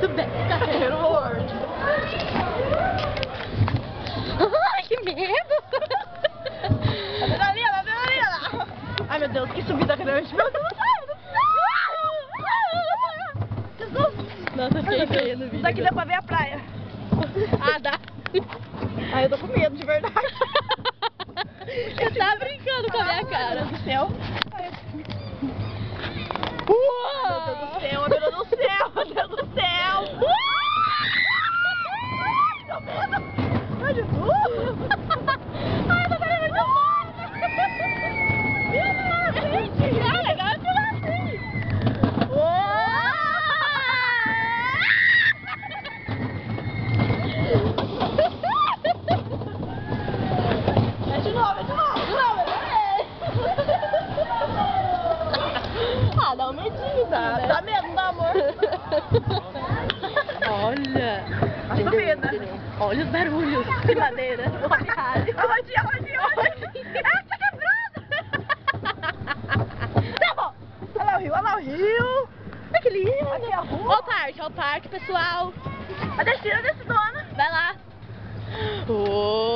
Do bem, carreiro World. Ai, que medo! Adrenalina! Ai, meu Deus, que subida grande. Meu Deus, Nossa, eu fiquei feia no vídeo. Isso aqui dá pra ver a praia. Ah, dá. Ai, eu tô com medo, de verdade. Você tá brincando com a minha cara. Meu Deus do céu. Uau! Meu Deus do céu, meu Deus do céu. Ai, tô medo. Ai, Jesus. Ai, tô querendo muito mal. Gente, é legal pular assim. É de novo. Ah, dá um medinho, né? Dá medo, não dá, amor? Olha. Tô com medo. Olha os barulhos de madeira. O Hop Harry. Rodinha. Essa quebrada. Tá bom. Olha lá o rio. Olha que lindo. Aqui é a rua. Olha o parque, pessoal. A descida desse dona. Vai lá. Oh.